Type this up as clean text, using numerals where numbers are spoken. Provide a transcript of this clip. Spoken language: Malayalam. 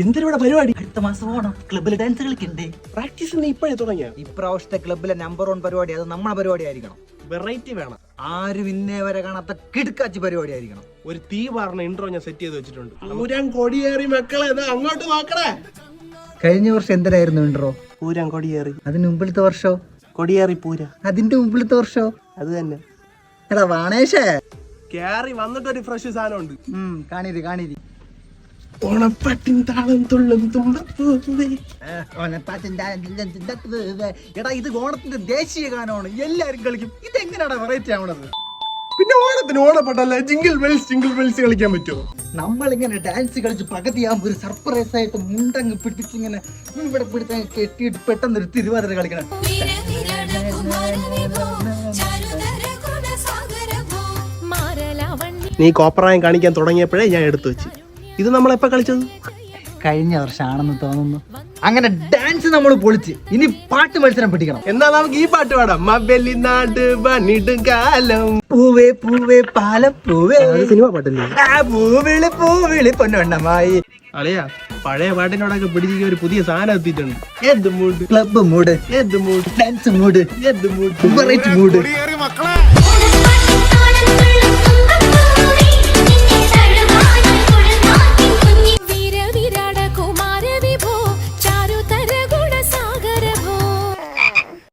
എന്തിനാ പരിപാടി? അടുത്ത മാസം ഓണം ക്ലബിൽ ഡാൻസ് കളിക്കണ്ടേ? പ്രാക്ടീസ് നീ ഇപ്പോഴേ തുടങ്ങിയ? ഇപ്രാവശ്യത്തെ ക്ലബിലെ നമ്പർ 1 പരിപാടി അത് നമ്മളെ പരിപാടി ആയിരിക്കണം. വെറൈറ്റി വേണം. ആരും ഇന്നേ വരെ കാണാത്ത കിടുക്കാച്ചി പരിപാടി ആയിരിക്കണം. ഒരു തീ പാർന്ന ഇൻട്രോ ഞാൻ സെറ്റ് ചെയ്ത് വെച്ചിട്ടുണ്ട്. പൂരം കൊടിയേറി മക്കളെ അങ്ങോട്ട് നോക്കണേ. കഴിഞ്ഞ വർഷം എന്തിനായിരുന്നു ഇൻട്രോ? പൂരം കൊടിയേറി. അതിന് മുമ്പിലത്തെ വർഷോ? കൊടിയേറി പൂരം. അതിന്റെ മുമ്പിലത്തെ വർഷോ? അത് തന്നെ. എടാ വാണേഷേ, കേറി വന്നിട്ടൊരു ഫ്രഷ് സാധനം ഉണ്ട്. കാണിരി ഓണപ്പാട്ടിൻ താളം തുള്ളും തുമ്പപ്പൂവേ. എടാ ഇത് ഓണത്തിന്റെ ദേശീയ ഗാനമാണ്, എല്ലാരും കളിക്കും. ഇതെങ്ങനെയാടാ വെറൈറ്റി ആവണത്? പിന്നെ ഓണത്തിന് ഓണപ്പാട്ടല്ല ജിംഗിൾ ബെൽസ് കളിക്കാൻ പറ്റുമോ? നമ്മളിങ്ങനെ ഡാൻസ് കളിച്ച് പകുതിയാകുമ്പോ ഒരു സർപ്രൈസ് ആയിട്ട് മുണ്ടങ്ങ് പിടിച്ചിങ്ങനെ ഇവിടെ പിടിച്ച് കെട്ടിയിട്ട് പെട്ടെന്ന് ഒരു തിരുവാതിര കളിക്കണം. നീ കോപ്രായം കാണിക്കാൻ തുടങ്ങിയപ്പോഴേ ഞാൻ എടുത്തു വെച്ച്. ഇത് നമ്മളെപ്പോ കളിച്ചത്? കഴിഞ്ഞ വർഷമാണെന്ന് തോന്നുന്നു. അങ്ങനെ ഡാൻസ് നമ്മൾ പൊളിച്ച് ഇനി പാട്ട് മത്സരം പിടിക്കണം. എന്നാ നമുക്ക് ഈ പാട്ട് പാടാം. മബെലിനാട് പണിടുകാലം പൂവേ പൂവേ പാലപ്പൂവേ. സിനിമ പാട്ടല്ലേ? പൂവിളി പൂവിളി പൊന്നണ്ണമായി. അളിയാ, പഴയ പാട്ടിനോടൊക്കെ പിടിച്ചിരിക്കുന്ന ഒരു പുതിയ സാധനം എത്തിയിട്ടുണ്ട്. ഏത് മൂഡ്? ക്ലബ് മൂഡ്, ഏത് മൂഡ്? ഡാൻസ് മൂഡ്, ഏത് മൂഡ്? Variety mood.